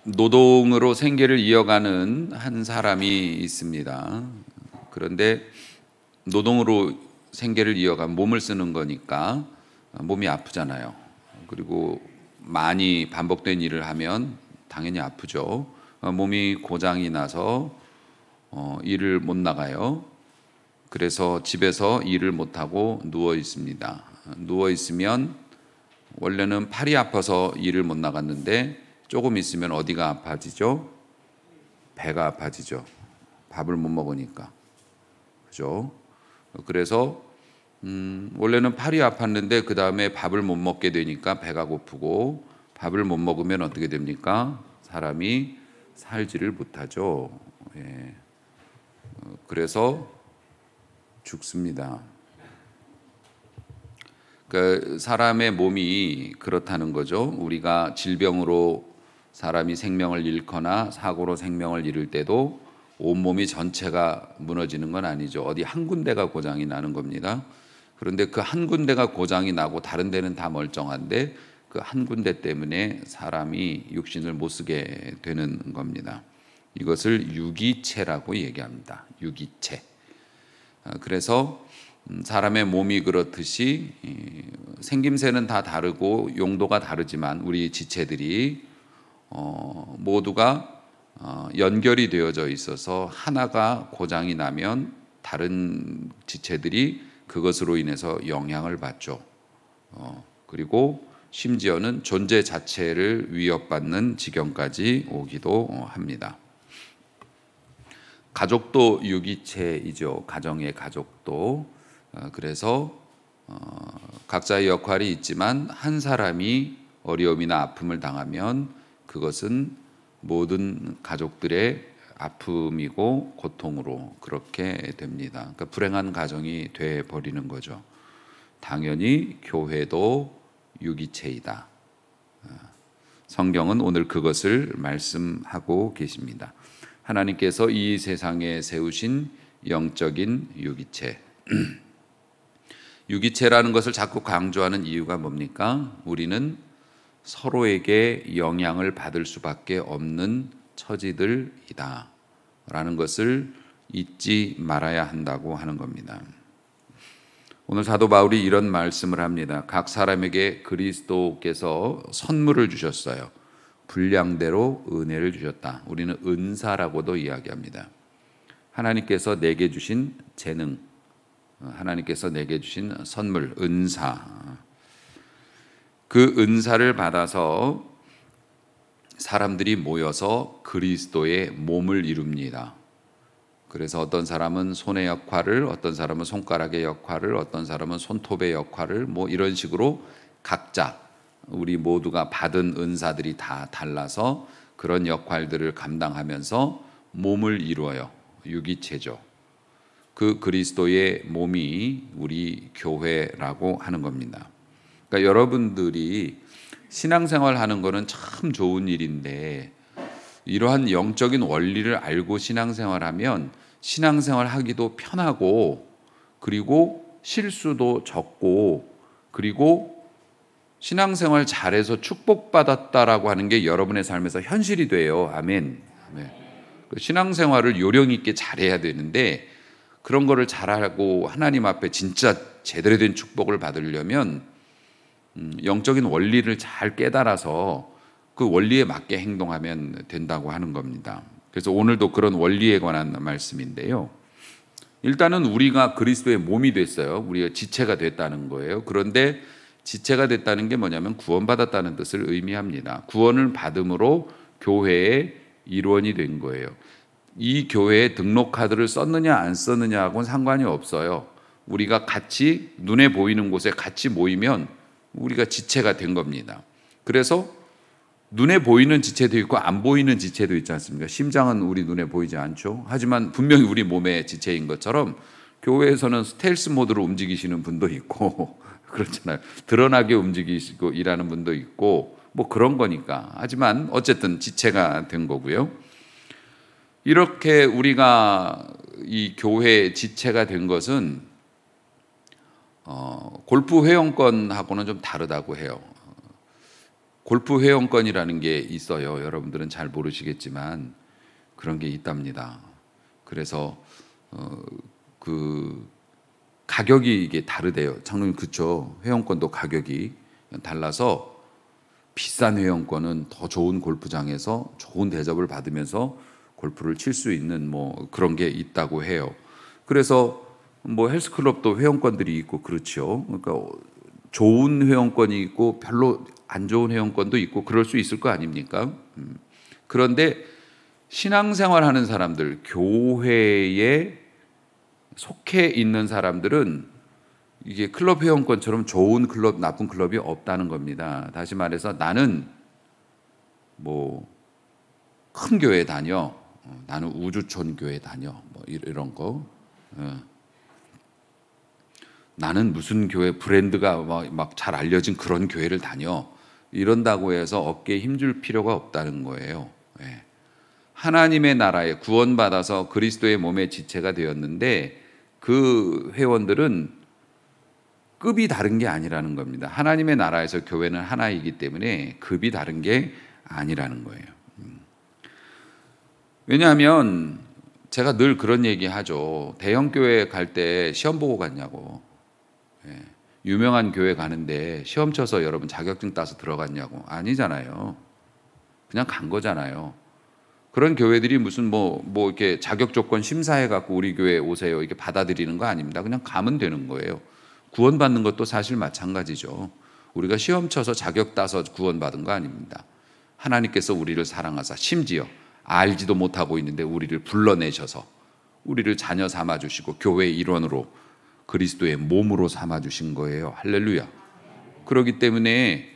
노동으로 생계를 이어가는 한 사람이 있습니다. 그런데 노동으로 생계를 이어가면 몸을 쓰는 거니까 몸이 아프잖아요. 그리고 많이 반복된 일을 하면 당연히 아프죠. 몸이 고장이 나서 일을 못 나가요. 그래서 집에서 일을 못 하고 누워 있습니다. 누워 있으면 원래는 팔이 아파서 일을 못 나갔는데 조금 있으면 어디가 아파지죠? 배가 아파지죠. 밥을 못 먹으니까. 그죠? 그래서 원래는 팔이 아팠는데 그 다음에 밥을 못 먹게 되니까 배가 고프고, 밥을 못 먹으면 어떻게 됩니까? 사람이 살지를 못하죠. 예. 그래서 죽습니다. 그 사람의 몸이 그렇다는 거죠. 우리가 질병으로 사람이 생명을 잃거나 사고로 생명을 잃을 때도 온몸이 전체가 무너지는 건 아니죠. 어디 한 군데가 고장이 나는 겁니다. 그런데 그 한 군데가 고장이 나고 다른 데는 다 멀쩡한데 그 한 군데 때문에 사람이 육신을 못 쓰게 되는 겁니다. 이것을 유기체라고 얘기합니다. 유기체. 그래서 사람의 몸이 그렇듯이 생김새는 다 다르고 용도가 다르지만 우리 지체들이 모두가 연결이 되어져 있어서 하나가 고장이 나면 다른 지체들이 그것으로 인해서 영향을 받죠. 그리고 심지어는 존재 자체를 위협받는 지경까지 오기도 합니다. 가족도 유기체이죠. 가정의 가족도. 그래서 각자의 역할이 있지만 한 사람이 어려움이나 아픔을 당하면 그것은 모든 가족들의 아픔이고 고통으로 그렇게 됩니다. 그러니까 불행한 가정이 돼 버리는 거죠. 당연히 교회도 유기체이다. 성경은 오늘 그것을 말씀하고 계십니다. 하나님께서 이 세상에 세우신 영적인 유기체. 유기체라는 것을 자꾸 강조하는 이유가 뭡니까? 우리는 서로에게 영향을 받을 수밖에 없는 처지들이다 라는 것을 잊지 말아야 한다고 하는 겁니다. 오늘 사도 바울이 이런 말씀을 합니다. 각 사람에게 그리스도께서 선물을 주셨어요. 분량대로 은혜를 주셨다. 우리는 은사라고도 이야기합니다. 하나님께서 내게 주신 재능, 하나님께서 내게 주신 선물, 은사. 그 은사를 받아서 사람들이 모여서 그리스도의 몸을 이룹니다. 그래서 어떤 사람은 손의 역할을, 어떤 사람은 손가락의 역할을, 어떤 사람은 손톱의 역할을 뭐 이런 식으로 각자 우리 모두가 받은 은사들이 다 달라서 그런 역할들을 감당하면서 몸을 이루어요. 유기체죠. 그 그리스도의 몸이 우리 교회라고 하는 겁니다. 그러니까 여러분들이 신앙생활 하는 거는 참 좋은 일인데 이러한 영적인 원리를 알고 신앙생활하면 신앙생활 하기도 편하고 그리고 실수도 적고 그리고 신앙생활 잘해서 축복받았다라고 하는 게 여러분의 삶에서 현실이 돼요. 아멘. 아멘. 신앙생활을 요령 있게 잘해야 되는데 그런 거를 잘하고 하나님 앞에 진짜 제대로 된 축복을 받으려면 영적인 원리를 잘 깨달아서 그 원리에 맞게 행동하면 된다고 하는 겁니다. 그래서 오늘도 그런 원리에 관한 말씀인데요. 일단은 우리가 그리스도의 몸이 됐어요. 우리가 지체가 됐다는 거예요. 그런데 지체가 됐다는 게 뭐냐면 구원받았다는 뜻을 의미합니다. 구원을 받음으로 교회의 일원이 된 거예요. 이 교회에 등록카드를 썼느냐 안 썼느냐하고는 상관이 없어요. 우리가 같이 눈에 보이는 곳에 같이 모이면 우리가 지체가 된 겁니다. 그래서 눈에 보이는 지체도 있고 안 보이는 지체도 있지 않습니까? 심장은 우리 눈에 보이지 않죠. 하지만 분명히 우리 몸의 지체인 것처럼 교회에서는 스텔스 모드로 움직이시는 분도 있고 그렇잖아요. 드러나게 움직이시고 일하는 분도 있고 뭐 그런 거니까. 하지만 어쨌든 지체가 된 거고요. 이렇게 우리가 이 교회 지체가 된 것은 골프 회원권하고는 좀 다르다고 해요. 골프 회원권이라는 게 있어요. 여러분들은 잘 모르시겠지만 그런 게 있답니다. 그래서 그 가격이 이게 다르대요. 장로님 그쵸? 회원권도 가격이 달라서 비싼 회원권은 더 좋은 골프장에서 좋은 대접을 받으면서 골프를 칠 수 있는 뭐 그런 게 있다고 해요. 그래서 뭐 헬스클럽도 회원권들이 있고 그렇죠. 그러니까 좋은 회원권이 있고 별로 안 좋은 회원권도 있고 그럴 수 있을 거 아닙니까? 그런데 신앙생활하는 사람들, 교회에 속해 있는 사람들은 이게 클럽 회원권처럼 좋은 클럽, 나쁜 클럽이 없다는 겁니다. 다시 말해서 나는 뭐 큰 교회 다녀, 나는 우주촌 교회 다녀, 뭐 이런 거. 나는 무슨 교회 브랜드가 막 잘 알려진 그런 교회를 다녀. 이런다고 해서 어깨에 힘줄 필요가 없다는 거예요. 예. 하나님의 나라에 구원받아서 그리스도의 몸의 지체가 되었는데 그 회원들은 급이 다른 게 아니라는 겁니다. 하나님의 나라에서 교회는 하나이기 때문에 급이 다른 게 아니라는 거예요. 왜냐하면 제가 늘 그런 얘기 하죠. 대형 교회 갈 때 시험 보고 갔냐고. 예. 유명한 교회 가는데 시험 쳐서 여러분 자격증 따서 들어갔냐고. 아니잖아요. 그냥 간 거잖아요. 그런 교회들이 무슨 뭐 이렇게 자격 조건 심사해 갖고 우리 교회 오세요 이렇게 받아들이는 거 아닙니다. 그냥 가면 되는 거예요. 구원받는 것도 사실 마찬가지죠. 우리가 시험 쳐서 자격 따서 구원받은 거 아닙니다. 하나님께서 우리를 사랑하사 심지어 알지도 못하고 있는데 우리를 불러내셔서 우리를 자녀 삼아 주시고 교회의 일원으로 그리스도의 몸으로 삼아 주신 거예요. 할렐루야. 그렇기 때문에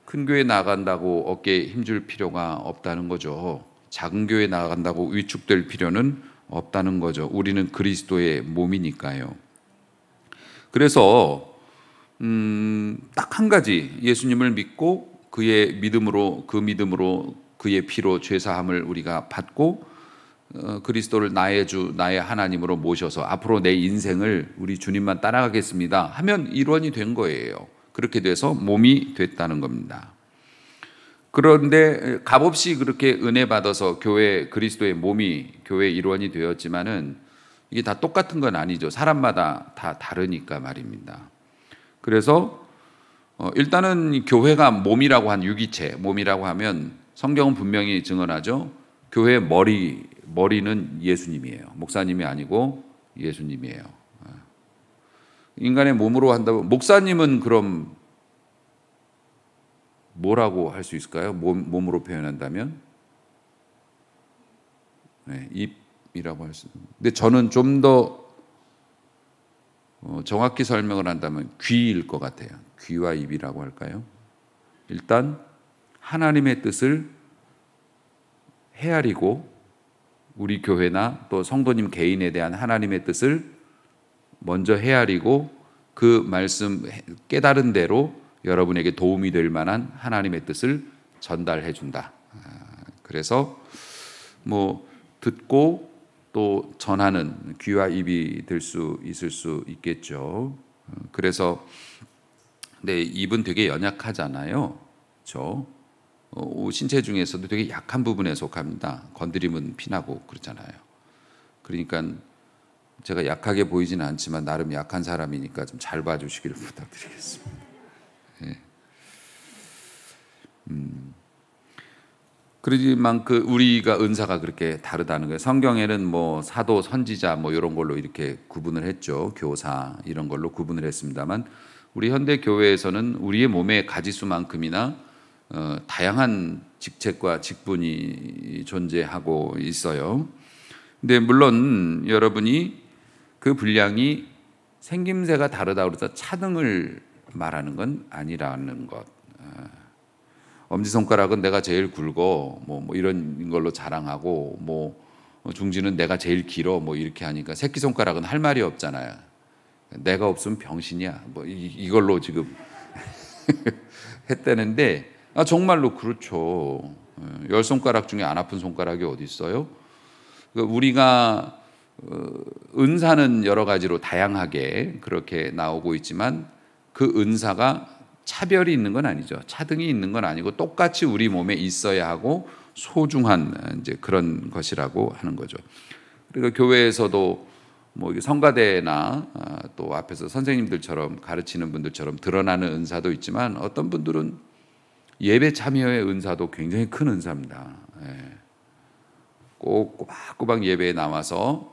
큰 교회 나간다고 어깨에 힘줄 필요가 없다는 거죠. 작은 교회 나간다고 위축될 필요는 없다는 거죠. 우리는 그리스도의 몸이니까요. 그래서 딱 한 가지 예수님을 믿고 그의 믿음으로 그의 피로 죄 사함을 우리가 받고 그리스도를 나의 주 나의 하나님으로 모셔서 앞으로 내 인생을 우리 주님만 따라가겠습니다 하면 일원이 된 거예요. 그렇게 돼서 몸이 됐다는 겁니다. 그런데 값없이 그렇게 은혜 받아서 교회 그리스도의 몸이 교회 일원이 되었지만은 이게 다 똑같은 건 아니죠. 사람마다 다 다르니까 말입니다. 그래서 일단은 교회가 몸이라고 한 유기체, 몸이라고 하면 성경은 분명히 증언하죠. 교회의 머리는 예수님이에요. 목사님이 아니고 예수님이에요. 인간의 몸으로 한다면 목사님은 그럼 뭐라고 할 수 있을까요? 몸으로 표현한다면 네, 입이라고 할 수 있습니다. 근데 저는 좀 더 정확히 설명을 한다면 귀일 것 같아요. 귀와 입이라고 할까요? 일단 하나님의 뜻을 헤아리고 우리 교회나 또 성도님 개인에 대한 하나님의 뜻을 먼저 헤아리고 그 말씀 깨달은 대로 여러분에게 도움이 될 만한 하나님의 뜻을 전달해 준다. 그래서 뭐 듣고 또 전하는 귀와 입이 될 수 있을 수 있겠죠. 그래서 근데 입은 되게 연약하잖아요. 그렇죠? 신체 중에서도 되게 약한 부분에 속합니다. 건드리면 피나고 그렇잖아요. 그러니까 제가 약하게 보이지는 않지만 나름 약한 사람이니까 좀 잘 봐주시기를 부탁드리겠습니다. 네. 그러지만 우리가 은사가 그렇게 다르다는 거예요. 성경에는 뭐 사도, 선지자 뭐 이런 걸로 이렇게 구분을 했죠. 교사 이런 걸로 구분을 했습니다만 우리 현대 교회에서는 우리의 몸의 가지수만큼이나 다양한 직책과 직분이 존재하고 있어요. 근데 물론 여러분이 그 분량이 생김새가 다르다고 해서 차등을 말하는 건 아니라는 것. 엄지손가락은 내가 제일 굵어 뭐 이런 걸로 자랑하고 뭐 중지는 내가 제일 길어 뭐 이렇게 하니까 새끼손가락은 할 말이 없잖아요. 내가 없으면 병신이야 뭐 이걸로 지금 했다는데 정말로 그렇죠. 10손가락 중에 안 아픈 손가락이 어디 있어요? 우리가 은사는 여러 가지로 다양하게 그렇게 나오고 있지만 그 은사가 차별이 있는 건 아니죠. 차등이 있는 건 아니고 똑같이 우리 몸에 있어야 하고 소중한 이제 그런 것이라고 하는 거죠. 그러니까 교회에서도 뭐 성가대나 또 앞에서 선생님들처럼 가르치는 분들처럼 드러나는 은사도 있지만 어떤 분들은 예배 참여의 은사도 굉장히 큰 은사입니다. 꼭 꼬박꼬박 예배에 나와서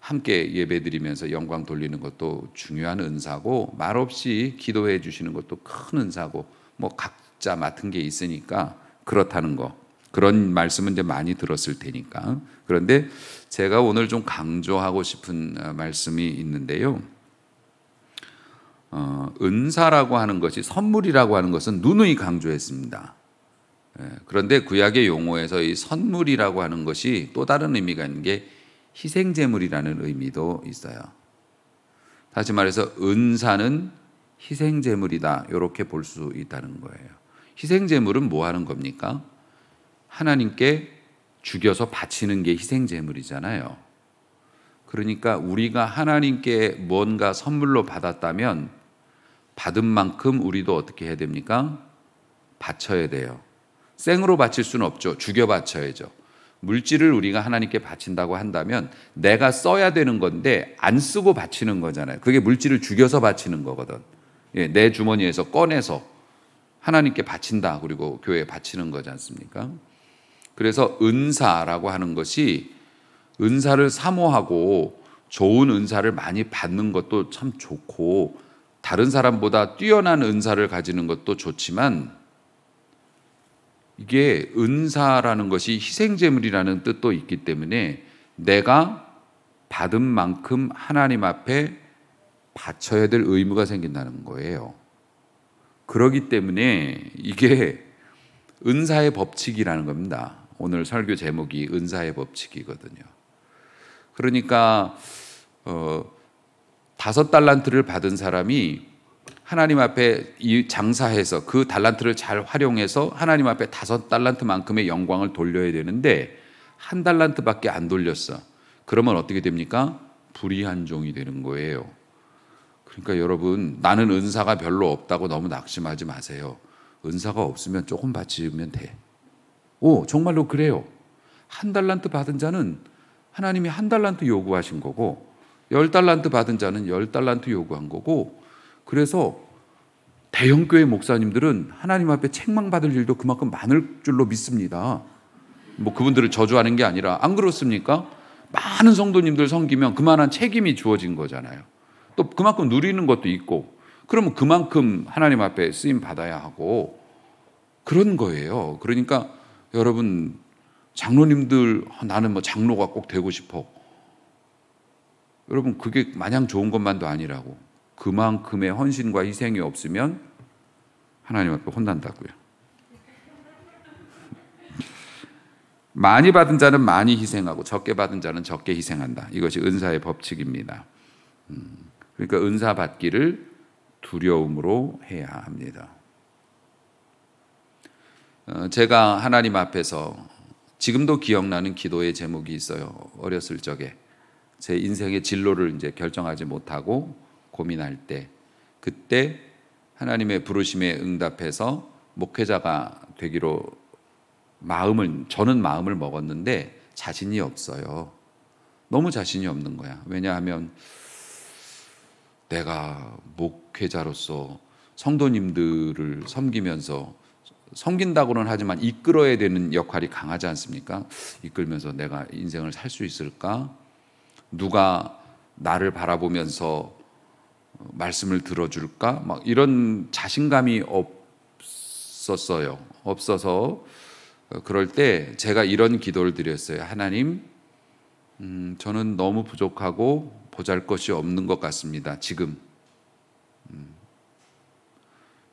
함께 예배드리면서 영광 돌리는 것도 중요한 은사고 말없이 기도해 주시는 것도 큰 은사고 뭐 각자 맡은 게 있으니까 그렇다는 거. 그런 말씀은 이제 많이 들었을 테니까. 그런데 제가 오늘 좀 강조하고 싶은 말씀이 있는데요. 은사라고 하는 것이 선물이라고 하는 것은 누누이 강조했습니다. 그런데 구약의 용어에서 이 선물이라고 하는 것이 또 다른 의미가 있는 게 희생제물이라는 의미도 있어요. 다시 말해서 은사는 희생제물이다 이렇게 볼 수 있다는 거예요. 희생제물은 뭐 하는 겁니까? 하나님께 죽여서 바치는 게 희생제물이잖아요. 그러니까 우리가 하나님께 뭔가 선물로 받았다면 받은 만큼 우리도 어떻게 해야 됩니까? 바쳐야 돼요. 생으로 바칠 수는 없죠. 죽여 바쳐야죠. 물질을 우리가 하나님께 바친다고 한다면 내가 써야 되는 건데 안 쓰고 바치는 거잖아요. 그게 물질을 죽여서 바치는 거거든. 내 주머니에서 꺼내서 하나님께 바친다. 그리고 교회에 바치는 거지 않습니까? 그래서 은사라고 하는 것이 은사를 사모하고 좋은 은사를 많이 받는 것도 참 좋고 다른 사람보다 뛰어난 은사를 가지는 것도 좋지만 이게 은사라는 것이 희생제물이라는 뜻도 있기 때문에 내가 받은 만큼 하나님 앞에 바쳐야 될 의무가 생긴다는 거예요. 그렇기 때문에 이게 은사의 법칙이라는 겁니다. 오늘 설교 제목이 은사의 법칙이거든요. 그러니까 5달란트를 받은 사람이 하나님 앞에 이 장사해서 그 달란트를 잘 활용해서 하나님 앞에 5달란트만큼의 영광을 돌려야 되는데 1달란트밖에 안 돌렸어. 그러면 어떻게 됩니까? 불의한 종이 되는 거예요. 그러니까 여러분, 나는 은사가 별로 없다고 너무 낙심하지 마세요. 은사가 없으면 조금 바치면 돼. 정말로 그래요. 1달란트 받은 자는 하나님이 1달란트 요구하신 거고 10달란트 받은 자는 10달란트 요구한 거고 그래서 대형교회 목사님들은 하나님 앞에 책망받을 일도 그만큼 많을 줄로 믿습니다. 뭐 그분들을 저주하는 게 아니라 안 그렇습니까? 많은 성도님들 섬기면 그만한 책임이 주어진 거잖아요. 또 그만큼 누리는 것도 있고 그러면 그만큼 하나님 앞에 쓰임 받아야 하고 그런 거예요. 그러니까 여러분 장로님들 나는 뭐 장로가 꼭 되고 싶어. 여러분 그게 마냥 좋은 것만도 아니라고. 그만큼의 헌신과 희생이 없으면 하나님 앞에 혼난다고요. 많이 받은 자는 많이 희생하고 적게 받은 자는 적게 희생한다. 이것이 은사의 법칙입니다. 그러니까 은사 받기를 두려움으로 해야 합니다. 제가 하나님 앞에서 지금도 기억나는 기도의 제목이 있어요. 어렸을 적에 제 인생의 진로를 이제 결정하지 못하고 고민할 때 그때 하나님의 부르심에 응답해서 목회자가 되기로 저는 마음을 먹었는데 자신이 없어요. 너무 자신이 없는 거야. 왜냐하면 내가 목회자로서 성도님들을 섬기면서 섬긴다고는 하지만 이끌어야 되는 역할이 강하지 않습니까? 이끌면서 내가 인생을 살 수 있을까? 누가 나를 바라보면서 말씀을 들어줄까? 막 이런 자신감이 없어서 그럴 때 제가 이런 기도를 드렸어요. 하나님, 저는 너무 부족하고 보잘것이 없는 것 같습니다. 지금.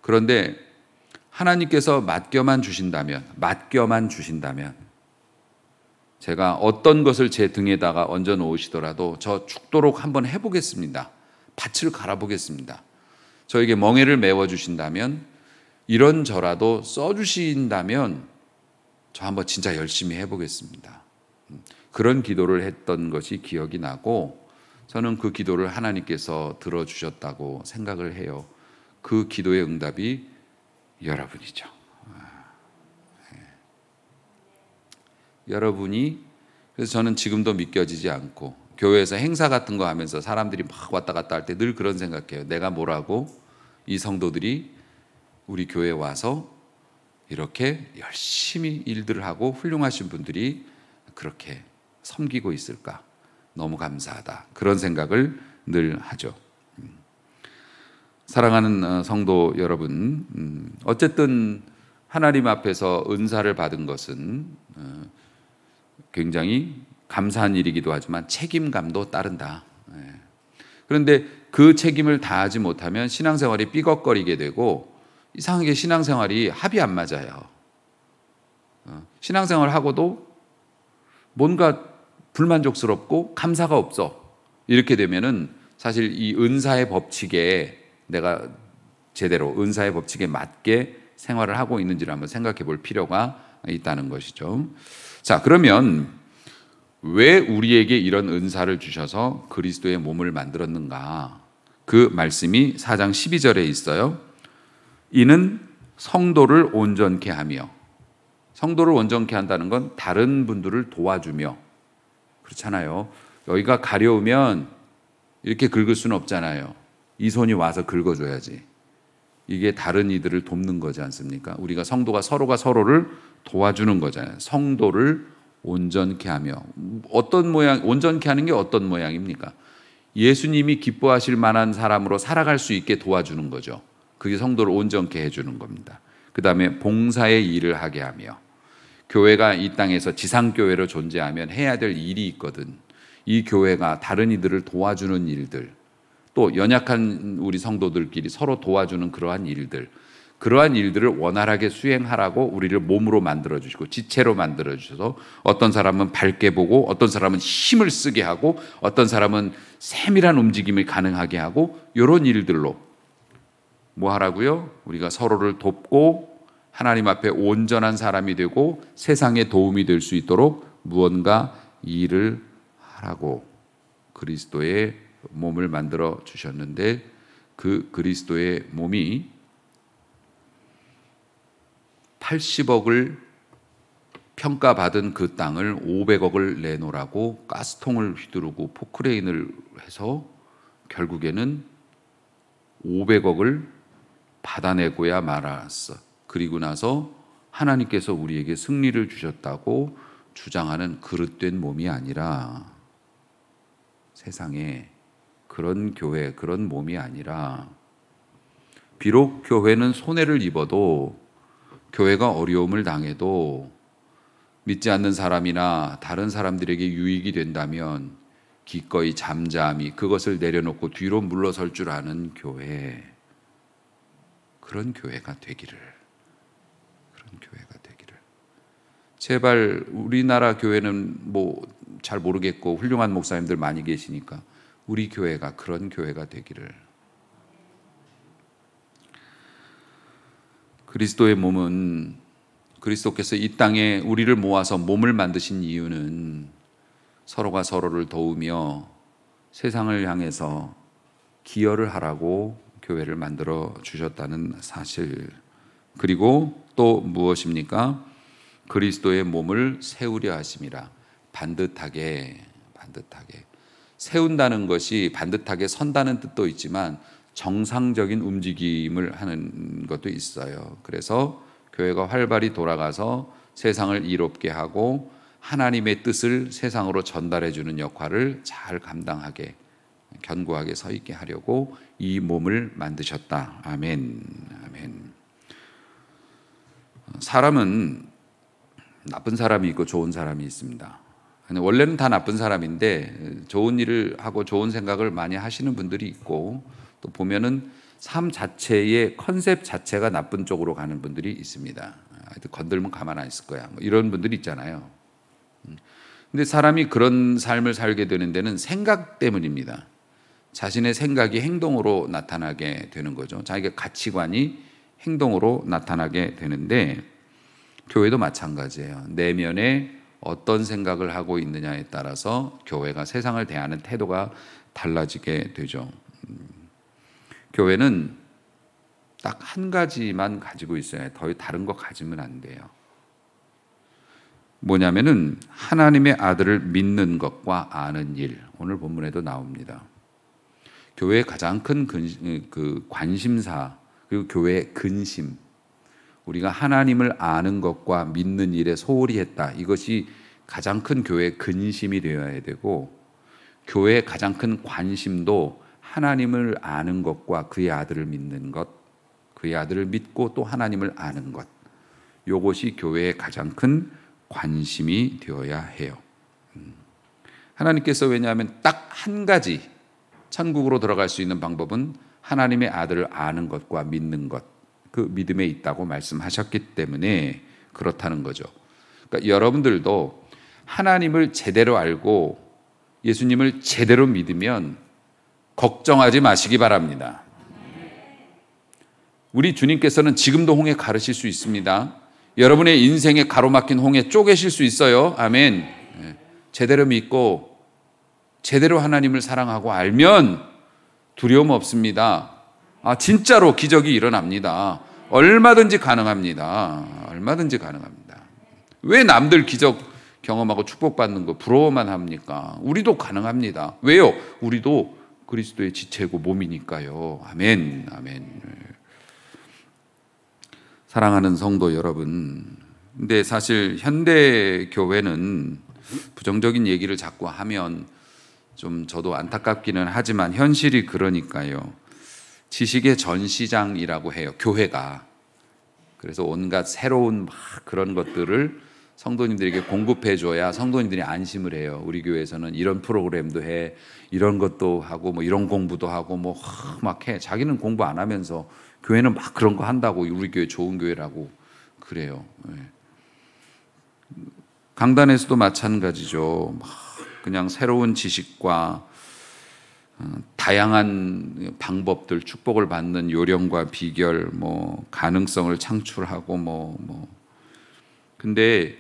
그런데 하나님께서 맡겨만 주신다면 제가 어떤 것을 제 등에다가 얹어 놓으시더라도 저 죽도록 한번 해보겠습니다. 밭을 갈아보겠습니다. 저에게 멍에를 메워주신다면 이런저라도 써주신다면 저 한번 진짜 열심히 해보겠습니다. 그런 기도를 했던 것이 기억이 나고 저는 그 기도를 하나님께서 들어주셨다고 생각을 해요. 그 기도의 응답이 여러분이죠. 여러분이, 그래서 저는 지금도 믿겨지지 않고 교회에서 행사 같은 거 하면서 사람들이 막 왔다 갔다 할 때 늘 그런 생각해요. 내가 뭐라고 이 성도들이 우리 교회에 와서 이렇게 열심히 일들을 하고 훌륭하신 분들이 그렇게 섬기고 있을까? 너무 감사하다. 그런 생각을 늘 하죠. 사랑하는 성도 여러분, 어쨌든 하나님 앞에서 은사를 받은 것은 굉장히 감사한 일이기도 하지만 책임감도 따른다. 그런데 그 책임을 다하지 못하면 신앙생활이 삐걱거리게 되고 이상하게 신앙생활이 합이 안 맞아요. 신앙생활 하고도 뭔가 불만족스럽고 감사가 없어. 이렇게 되면은 사실 이 은사의 법칙에 내가 제대로 은사의 법칙에 맞게 생활을 하고 있는지를 한번 생각해 볼 필요가 있다는 것이죠. 자, 그러면 왜 우리에게 이런 은사를 주셔서 그리스도의 몸을 만들었는가? 그 말씀이 4장 12절에 있어요. 이는 성도를 온전케 하며, 성도를 온전케 한다는 건 다른 분들을 도와주며, 그렇잖아요. 여기가 가려우면 이렇게 긁을 수는 없잖아요. 이 손이 와서 긁어줘야지. 이게 다른 이들을 돕는 거지 않습니까? 우리가 성도가 서로가 서로를 도와주는 거잖아요. 성도를 온전케 하며, 어떤 모양, 온전케 하는 게 어떤 모양입니까? 예수님이 기뻐하실 만한 사람으로 살아갈 수 있게 도와주는 거죠. 그게 성도를 온전케 해주는 겁니다. 그 다음에 봉사의 일을 하게 하며, 교회가 이 땅에서 지상교회로 존재하면 해야 될 일이 있거든. 이 교회가 다른 이들을 도와주는 일들, 또 연약한 우리 성도들끼리 서로 도와주는 그러한 일들을 원활하게 수행하라고 우리를 몸으로 만들어주시고 지체로 만들어주셔서 어떤 사람은 밝게 보고 어떤 사람은 힘을 쓰게 하고 어떤 사람은 세밀한 움직임을 가능하게 하고, 이런 일들로 뭐 하라고요? 우리가 서로를 돕고 하나님 앞에 온전한 사람이 되고 세상에 도움이 될 수 있도록 무언가 일을 하라고 그리스도의 몸을 만들어 주셨는데, 그 그리스도의 몸이 80억을 평가받은 그 땅을 500억을 내놓으라고 가스통을 휘두르고 포크레인을 해서 결국에는 500억을 받아내고야 말았어. 그리고 나서 하나님께서 우리에게 승리를 주셨다고 주장하는 그릇된 몸이 아니라, 세상에 그런 교회, 그런 몸이 아니라, 비록 교회는 손해를 입어도, 교회가 어려움을 당해도, 믿지 않는 사람이나 다른 사람들에게 유익이 된다면 기꺼이 잠잠히 그것을 내려놓고 뒤로 물러설 줄 아는 교회, 그런 교회가 되기를, 제발. 우리나라 교회는 뭐 잘 모르겠고 훌륭한 목사님들 많이 계시니까 우리 교회가 그런 교회가 되기를. 그리스도의 몸은, 그리스도께서 이 땅에 우리를 모아서 몸을 만드신 이유는 서로가 서로를 도우며 세상을 향해서 기여를 하라고 교회를 만들어 주셨다는 사실. 그리고 또 무엇입니까? 그리스도의 몸을 세우려 하심이라. 반듯하게 세운다는 것이 반듯하게 선다는 뜻도 있지만 정상적인 움직임을 하는 것도 있어요. 그래서 교회가 활발히 돌아가서 세상을 이롭게 하고 하나님의 뜻을 세상으로 전달해 주는 역할을 잘 감당하게, 견고하게 서 있게 하려고 이 몸을 만드셨다. 아멘. 사람은 나쁜 사람이 있고 좋은 사람이 있습니다. 원래는 다 나쁜 사람인데 좋은 일을 하고 좋은 생각을 많이 하시는 분들이 있고, 또 보면은 삶 자체의 컨셉 자체가 나쁜 쪽으로 가는 분들이 있습니다. 건들면 가만 안 있을 거야, 뭐 이런 분들이 있잖아요. 근데 사람이 그런 삶을 살게 되는 데는 생각 때문입니다. 자신의 생각이 행동으로 나타나게 되는 거죠. 자기의 가치관이 행동으로 나타나게 되는데, 교회도 마찬가지예요. 내면에 어떤 생각을 하고 있느냐에 따라서 교회가 세상을 대하는 태도가 달라지게 되죠. 교회는 딱 한 가지만 가지고 있어야 해요. 더 다른 거 가지면 안 돼요. 뭐냐면은 하나님의 아들을 믿는 것과 아는 일. 오늘 본문에도 나옵니다. 교회의 가장 큰 관심사, 그리고 교회의 근심, 우리가 하나님을 아는 것과 믿는 일에 소홀히 했다. 이것이 가장 큰 교회의 근심이 되어야 되고, 교회의 가장 큰 관심도 하나님을 아는 것과 그의 아들을 믿는 것, 그의 아들을 믿고 또 하나님을 아는 것, 이것이 교회의 가장 큰 관심이 되어야 해요. 하나님께서 왜냐하면 딱 한 가지 천국으로 들어갈 수 있는 방법은 하나님의 아들을 아는 것과 믿는 것, 그 믿음에 있다고 말씀하셨기 때문에 그렇다는 거죠. 그러니까 여러분들도 하나님을 제대로 알고 예수님을 제대로 믿으면 걱정하지 마시기 바랍니다. 우리 주님께서는 지금도 홍해 가르실 수 있습니다. 여러분의 인생에 가로막힌 홍해 쪼개실 수 있어요. 아멘. 제대로 믿고 제대로 하나님을 사랑하고 알면 두려움 없습니다. 진짜로 기적이 일어납니다. 얼마든지 가능합니다. 얼마든지 가능합니다. 왜 남들 기적 경험하고 축복받는 거 부러워만 합니까? 우리도 가능합니다. 왜요? 우리도 그리스도의 지체고 몸이니까요. 아멘. 아멘. 사랑하는 성도 여러분, 근데 사실 현대 교회는 부정적인 얘기를 자꾸 하면 좀 저도 안타깝기는 하지만 현실이 그러니까요. 지식의 전시장이라고 해요, 교회가. 그래서 온갖 새로운 막 그런 것들을 성도님들에게 공급해줘야 성도님들이 안심을 해요. 우리 교회에서는 이런 프로그램도 해, 이런 것도 하고, 뭐 이런 공부도 하고, 뭐 막 해. 자기는 공부 안 하면서 교회는 막 그런 거 한다고, 우리 교회 좋은 교회라고 그래요. 강단에서도 마찬가지죠. 막 그냥 새로운 지식과 다양한 방법들, 축복을 받는 요령과 비결, 뭐 가능성을 창출하고 근데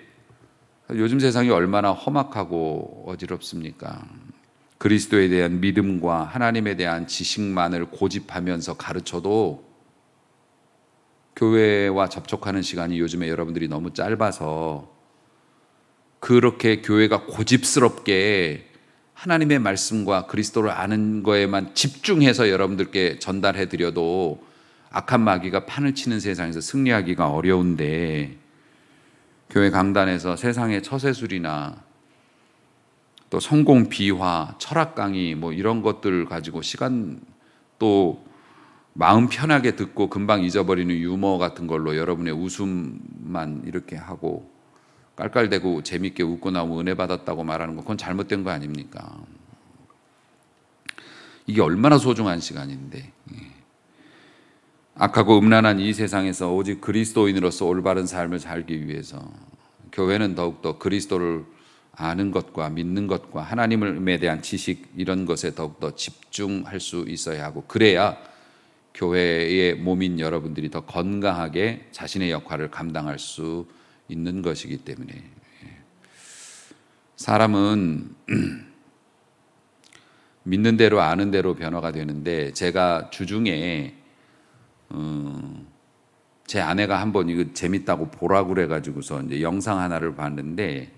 요즘 세상이 얼마나 험악하고 어지럽습니까? 그리스도에 대한 믿음과 하나님에 대한 지식만을 고집하면서 가르쳐도 교회와 접촉하는 시간이 요즘에 여러분들이 너무 짧아서 그렇게 교회가 고집스럽게 하나님의 말씀과 그리스도를 아는 거에만 집중해서 여러분들께 전달해 드려도 악한 마귀가 판을 치는 세상에서 승리하기가 어려운데, 교회 강단에서 세상의 처세술이나 또 성공 비화, 철학 강의 뭐 이런 것들 가지고 시간, 또 마음 편하게 듣고 금방 잊어버리는 유머 같은 걸로 여러분의 웃음만 이렇게 하고 깔깔대고 재밌게 웃고 나오면 은혜 받았다고 말하는 거, 그건 잘못된 거 아닙니까? 이게 얼마나 소중한 시간인데. 악하고 음란한 이 세상에서 오직 그리스도인으로서 올바른 삶을 살기 위해서 교회는 더욱더 그리스도를 아는 것과 믿는 것과 하나님에 대한 지식, 이런 것에 더욱더 집중할 수 있어야 하고, 그래야 교회의 몸인 여러분들이 더 건강하게 자신의 역할을 감당할 수 있는 것이기 때문에. 사람은 믿는 대로 아는 대로 변화가 되는데, 제가 주중에 제 아내가 한번 이거 재밌다고 보라고 그래가지고서 이제 영상 하나를 봤는데,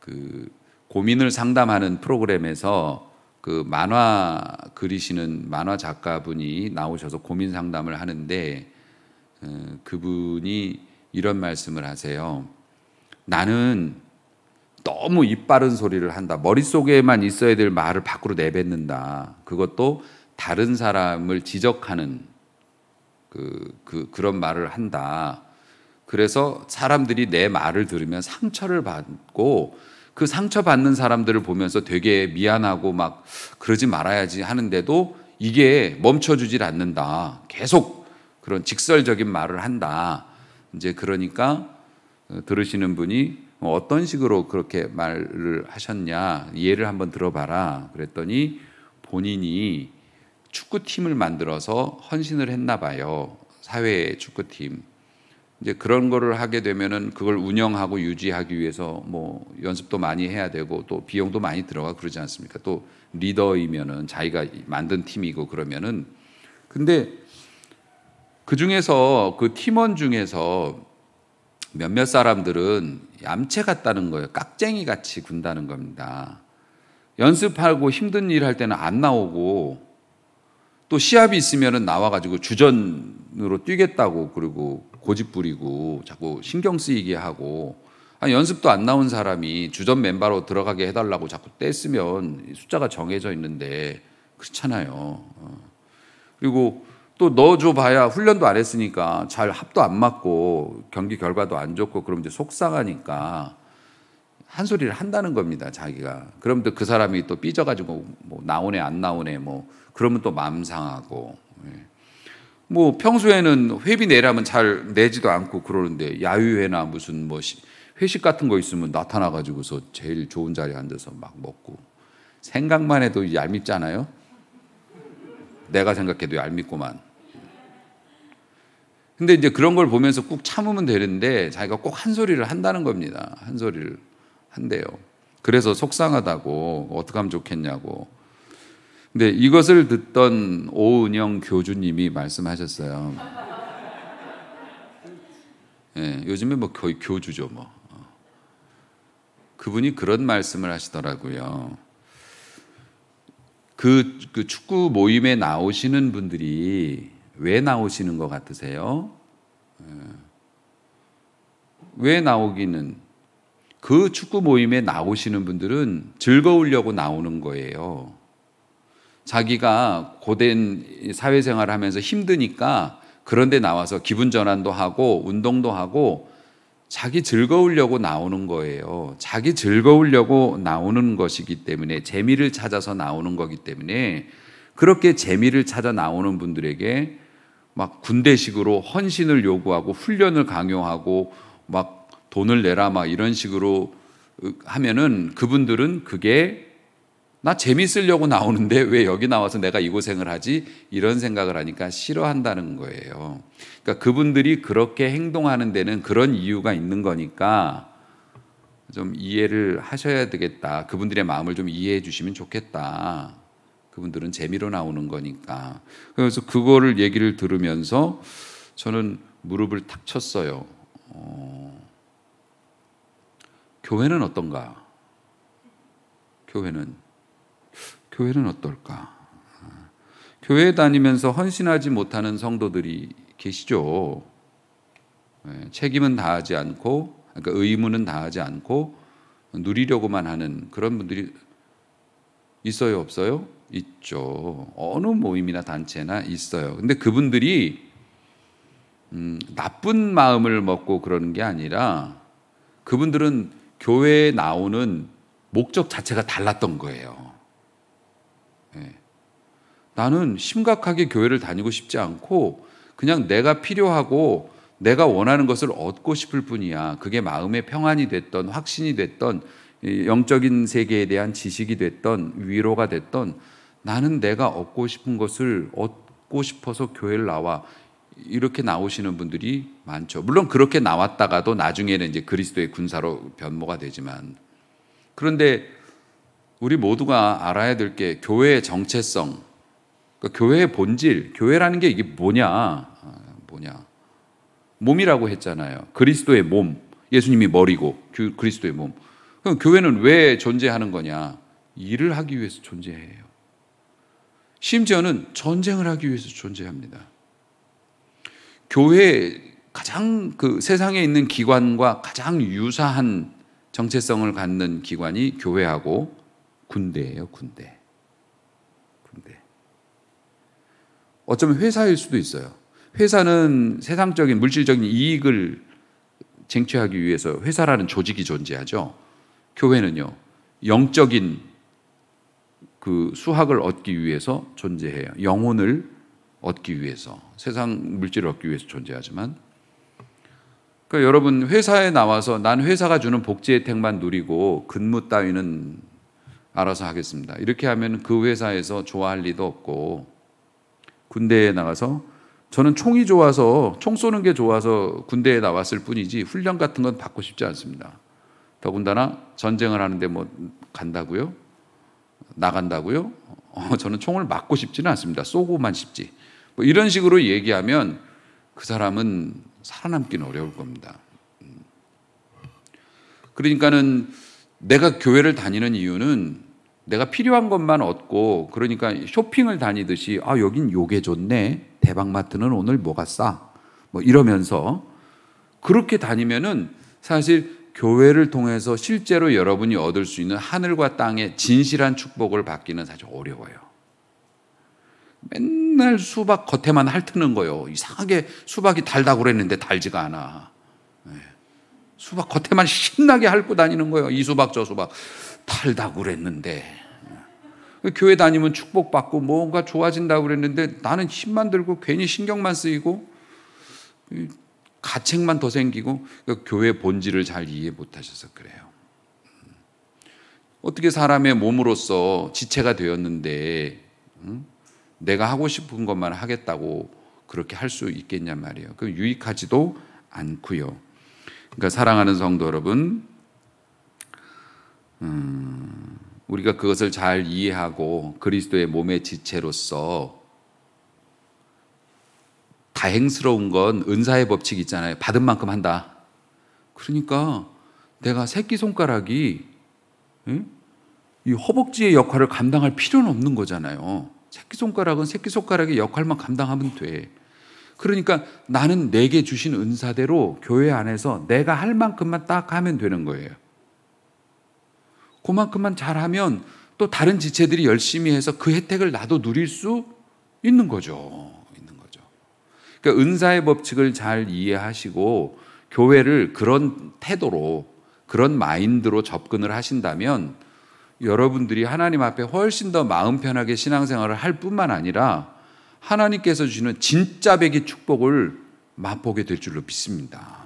그 고민을 상담하는 프로그램에서 그 만화 그리시는 만화 작가분이 나오셔서 고민 상담을 하는데, 그분이 이런 말씀을 하세요. 나는 너무 입 바른 소리를 한다. 머릿속에만 있어야 될 말을 밖으로 내뱉는다. 그것도 다른 사람을 지적하는 그런 말을 한다. 그래서 사람들이 내 말을 들으면 상처를 받고, 그 상처받는 사람들을 보면서 되게 미안하고 막 그러지 말아야지 하는데도 이게 멈춰주질 않는다. 계속 그런 직설적인 말을 한다. 이제 그러니까 들으시는 분이 어떤 식으로 그렇게 말을 하셨냐, 예를 한번 들어봐라. 그랬더니 본인이 축구팀을 만들어서 헌신을 했나 봐요. 사회 축구팀. 이제 그런 거를 하게 되면은 그걸 운영하고 유지하기 위해서 뭐 연습도 많이 해야 되고 또 비용도 많이 들어가 그러지 않습니까? 또 리더이면은 자기가 만든 팀이고 그러면은 근데 그 중에서 그 팀원 중에서 몇몇 사람들은 얌체 같다는 거예요. 깍쟁이 같이 군다는 겁니다. 연습하고 힘든 일 할 때는 안 나오고 또 시합이 있으면 나와가지고 주전으로 뛰겠다고 그리고 고집 부리고 자꾸 신경 쓰이게 하고, 연습도 안 나온 사람이 주전 멤버로 들어가게 해달라고 자꾸 떼쓰면 숫자가 정해져 있는데 그렇잖아요. 그리고 또 넣어줘 봐야 훈련도 안 했으니까 잘 합도 안 맞고 경기 결과도 안 좋고 그럼 이제 속상하니까 한 소리를 한다는 겁니다, 자기가. 그럼 또 그 사람이 또 삐져가지고 뭐 나오네 안 나오네 뭐 그러면 또 마음 상하고. 뭐 평소에는 회비 내라면 잘 내지도 않고 그러는데 야유회나 무슨 뭐 회식 같은 거 있으면 나타나가지고서 제일 좋은 자리에 앉아서 막 먹고. 생각만 해도 얄밉잖아요. 내가 생각해도 얄밉구만. 근데 이제 그런 걸 보면서 꾹 참으면 되는데 자기가 꼭 한 소리를 한다는 겁니다. 한 소리를 한대요. 그래서 속상하다고, 어떻게 하면 좋겠냐고. 근데 이것을 듣던 오은영 교주님이 말씀하셨어요. 요즘에 뭐 거의 교주죠 뭐. 그분이 그런 말씀을 하시더라고요. 그 축구 모임에 나오시는 분들이 왜 나오시는 것 같으세요? 왜 나오기는, 그 축구 모임에 나오시는 분들은 즐거우려고 나오는 거예요. 자기가 고된 사회생활을 하면서 힘드니까 그런 데 나와서 기분 전환도 하고 운동도 하고 자기 즐거우려고 나오는 거예요. 자기 즐거우려고 나오는 것이기 때문에, 재미를 찾아서 나오는 거기 때문에, 그렇게 재미를 찾아 나오는 분들에게 막 군대식으로 헌신을 요구하고 훈련을 강요하고 막 돈을 내라 막 이런 식으로 하면은 그분들은 그게 나 재밌으려고 나오는데 왜 여기 나와서 내가 이 고생을 하지? 이런 생각을 하니까 싫어한다는 거예요. 그러니까 그분들이 그렇게 행동하는 데는 그런 이유가 있는 거니까 좀 이해를 하셔야 되겠다. 그분들의 마음을 좀 이해해 주시면 좋겠다. 그분들은 재미로 나오는 거니까. 그래서 그거를 얘기를 들으면서 저는 무릎을 탁 쳤어요. 교회는 어떤가? 교회는 어떨까? 교회 다니면서 헌신하지 못하는 성도들이 계시죠. 책임은 다하지 않고, 그러니까 의무는 다하지 않고 누리려고만 하는 그런 분들이 있어요, 없어요? 있죠. 어느 모임이나 단체나 있어요. 근데 그분들이 나쁜 마음을 먹고 그러는 게 아니라 그분들은 교회에 나오는 목적 자체가 달랐던 거예요. 나는 심각하게 교회를 다니고 싶지 않고 그냥 내가 필요하고 내가 원하는 것을 얻고 싶을 뿐이야. 그게 마음의 평안이 됐던 확신이 됐던 영적인 세계에 대한 지식이 됐던 위로가 됐던, 나는 내가 얻고 싶은 것을 얻고 싶어서 교회를 나와. 이렇게 나오시는 분들이 많죠. 물론 그렇게 나왔다가도 나중에는 이제 그리스도의 군사로 변모가 되지만, 그런데 우리 모두가 알아야 될 게 교회의 정체성, 그러니까 교회의 본질, 교회라는 게 이게 뭐냐? 몸이라고 했잖아요. 그리스도의 몸, 예수님이 머리고 그리스도의 몸. 그럼 교회는 왜 존재하는 거냐? 일을 하기 위해서 존재해요. 심지어는 전쟁을 하기 위해서 존재합니다. 교회 가장 그 세상에 있는 기관과 가장 유사한 정체성을 갖는 기관이 교회하고 군대예요, 군대. 어쩌면 회사일 수도 있어요. 회사는 세상적인 물질적인 이익을 쟁취하기 위해서 회사라는 조직이 존재하죠. 교회는요, 영적인 그 수학을 얻기 위해서 존재해요. 영혼을 얻기 위해서, 세상 물질을 얻기 위해서 존재하지만, 그러니까 여러분 회사에 나와서 난 회사가 주는 복지 혜택만 누리고 근무 따위는 알아서 하겠습니다. 이렇게 하면 그 회사에서 좋아할 리도 없고, 군대에 나가서 저는 총이 좋아서, 총 쏘는 게 좋아서 군대에 나왔을 뿐이지 훈련 같은 건 받고 싶지 않습니다. 더군다나 전쟁을 하는데 뭐 나간다고요? 저는 총을 맞고 싶지는 않습니다. 쏘고만 싶지. 뭐 이런 식으로 얘기하면 그 사람은 살아남기는 어려울 겁니다. 그러니까는 내가 교회를 다니는 이유는 내가 필요한 것만 얻고, 그러니까 쇼핑을 다니듯이 여긴 요게 좋네, 대방마트는 오늘 뭐가 싸, 뭐 이러면서 그렇게 다니면은 사실 교회를 통해서 실제로 여러분이 얻을 수 있는 하늘과 땅의 진실한 축복을 받기는 사실 어려워요. 맨날 수박 겉에만 핥는 거예요. 이상하게 수박이 달다고 그랬는데 달지가 않아. 수박 겉에만 신나게 핥고 다니는 거예요. 이 수박 저 수박 달다고 그랬는데. 교회 다니면 축복받고 뭔가 좋아진다고 그랬는데 나는 힘만 들고 괜히 신경만 쓰이고 가책만 더 생기고, 그러니까 교회 본질을 잘 이해 못하셔서 그래요. 어떻게 사람의 몸으로서 지체가 되었는데 내가 하고 싶은 것만 하겠다고 그렇게 할 수 있겠냔 말이에요. 그 유익하지도 않고요. 그러니까 사랑하는 성도 여러분, 우리가 그것을 잘 이해하고 그리스도의 몸의 지체로서 다행스러운 건 은사의 법칙 있잖아요. 받은 만큼 한다. 그러니까 내가 새끼손가락이 이 허벅지의 역할을 감당할 필요는 없는 거잖아요. 새끼손가락은 새끼손가락의 역할만 감당하면 돼. 그러니까 나는 내게 주신 은사대로 교회 안에서 내가 할 만큼만 딱 하면 되는 거예요. 그만큼만 잘하면 또 다른 지체들이 열심히 해서 그 혜택을 나도 누릴 수 있는 거죠. 그러니까 은사의 법칙을 잘 이해하시고 교회를 그런 태도로, 그런 마인드로 접근을 하신다면 여러분들이 하나님 앞에 훨씬 더 마음 편하게 신앙생활을 할 뿐만 아니라 하나님께서 주시는 진짜 백의 축복을 맛보게 될 줄로 믿습니다.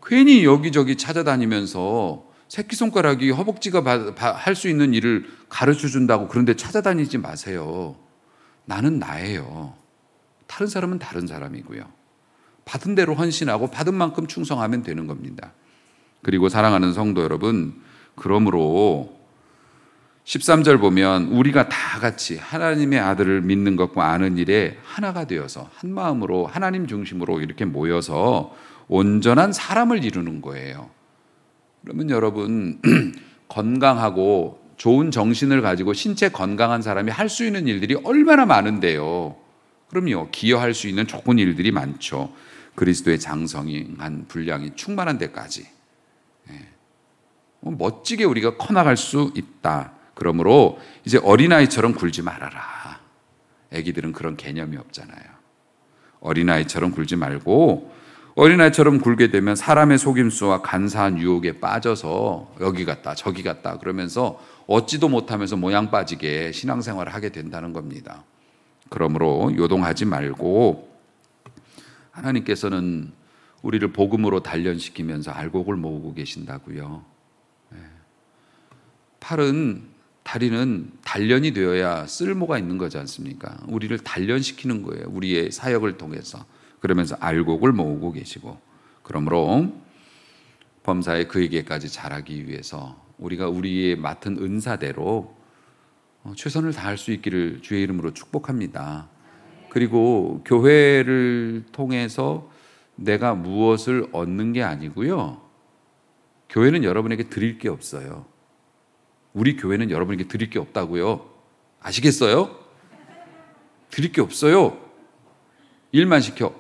괜히 여기저기 찾아다니면서 새끼손가락이 허벅지가 할 수 있는 일을 가르쳐 준다고 그런데 찾아다니지 마세요. 나는 나예요. 다른 사람은 다른 사람이고요. 받은 대로 헌신하고 받은 만큼 충성하면 되는 겁니다. 그리고 사랑하는 성도 여러분, 그러므로 13절 보면 우리가 다 같이 하나님의 아들을 믿는 것과 아는 일에 하나가 되어서 한 마음으로 하나님 중심으로 이렇게 모여서 온전한 사람을 이루는 거예요. 그러면 여러분 건강하고 좋은 정신을 가지고 신체 건강한 사람이 할 수 있는 일들이 얼마나 많은데요. 그럼요, 기여할 수 있는 좋은 일들이 많죠. 그리스도의 장성한 분량이 충만한 데까지 멋지게 우리가 커나갈 수 있다. 그러므로 이제 어린아이처럼 굴지 말아라. 애기들은 그런 개념이 없잖아요. 어린아이처럼 굴지 말고, 어린아이처럼 굴게 되면 사람의 속임수와 간사한 유혹에 빠져서 여기 갔다 저기 갔다 그러면서 얻지도 못하면서 모양 빠지게 신앙생활을 하게 된다는 겁니다. 그러므로 요동하지 말고, 하나님께서는 우리를 복음으로 단련시키면서 알곡을 모으고 계신다고요. 팔은, 다리는 단련이 되어야 쓸모가 있는 거지 않습니까? 우리를 단련시키는 거예요. 우리의 사역을 통해서. 그러면서 알곡을 모으고 계시고, 그러므로 범사에 그에게까지 자라기 위해서 우리가 우리의 맡은 은사대로 최선을 다할 수 있기를 주의 이름으로 축복합니다. 그리고 교회를 통해서 내가 무엇을 얻는 게 아니고요, 교회는 여러분에게 드릴 게 없어요. 우리 교회는 여러분에게 드릴 게 없다고요. 아시겠어요? 드릴 게 없어요. 일만 시켜.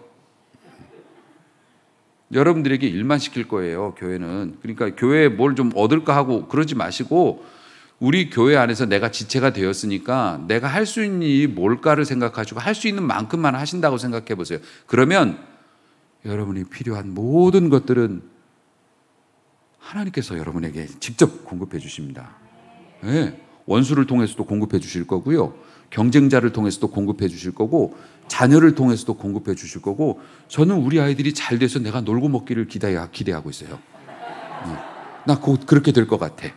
여러분들에게 일만 시킬 거예요, 교회는. 그러니까 교회에 뭘 좀 얻을까 하고 그러지 마시고, 우리 교회 안에서 내가 지체가 되었으니까 내가 할 수 있는 일이 뭘까를 생각하시고 할 수 있는 만큼만 하신다고 생각해 보세요. 그러면 여러분이 필요한 모든 것들은 하나님께서 여러분에게 직접 공급해 주십니다. 네, 원수를 통해서도 공급해 주실 거고요, 경쟁자를 통해서도 공급해 주실 거고, 자녀를 통해서도 공급해 주실 거고, 저는 우리 아이들이 잘 돼서 내가 놀고 먹기를 기대하고 있어요. 나 곧 그렇게 될 것 같아.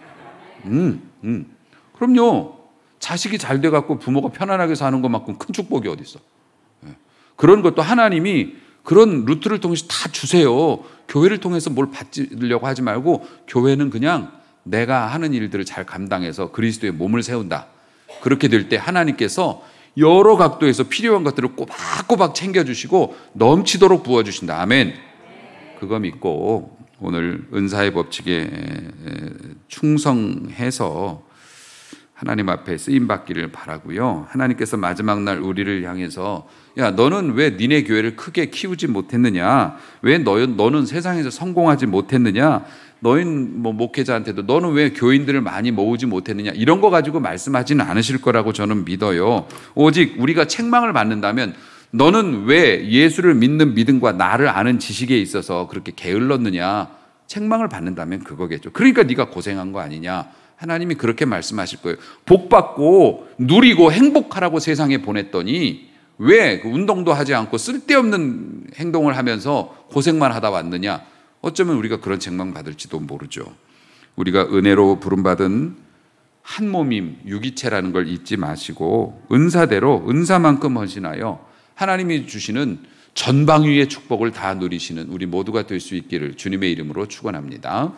그럼요. 자식이 잘 돼갖고 부모가 편안하게 사는 것만큼 큰 축복이 어디 있어. 그런 것도 하나님이 그런 루트를 통해서 다 주세요. 교회를 통해서 뭘 받으려고 하지 말고, 교회는 그냥 내가 하는 일들을 잘 감당해서 그리스도의 몸을 세운다. 그렇게 될 때 하나님께서 여러 각도에서 필요한 것들을 꼬박꼬박 챙겨주시고 넘치도록 부어주신다. 아멘. 그거 믿고 오늘 은사의 법칙에 충성해서 하나님 앞에 쓰임받기를 바라고요. 하나님께서 마지막 날 우리를 향해서 야, 너는 왜 니네 교회를 크게 키우지 못했느냐? 왜 너는 세상에서 성공하지 못했느냐? 너희는 목회자한테도 너는 왜 교인들을 많이 모으지 못했느냐? 이런 거 가지고 말씀하지는 않으실 거라고 저는 믿어요. 오직 우리가 책망을 받는다면 너는 왜 예수를 믿는 믿음과 나를 아는 지식에 있어서 그렇게 게을렀느냐? 책망을 받는다면 그거겠죠. 그러니까 네가 고생한 거 아니냐? 하나님이 그렇게 말씀하실 거예요. 복받고 누리고 행복하라고 세상에 보냈더니 왜 운동도 하지 않고 쓸데없는 행동을 하면서 고생만 하다 왔느냐? 어쩌면 우리가 그런 책망 받을지도 모르죠. 우리가 은혜로 부름받은 한 몸임 유기체라는 걸 잊지 마시고 은사대로 은사만큼 헌신하여 하나님이 주시는 전방위의 축복을 다 누리시는 우리 모두가 될 수 있기를 주님의 이름으로 축원합니다.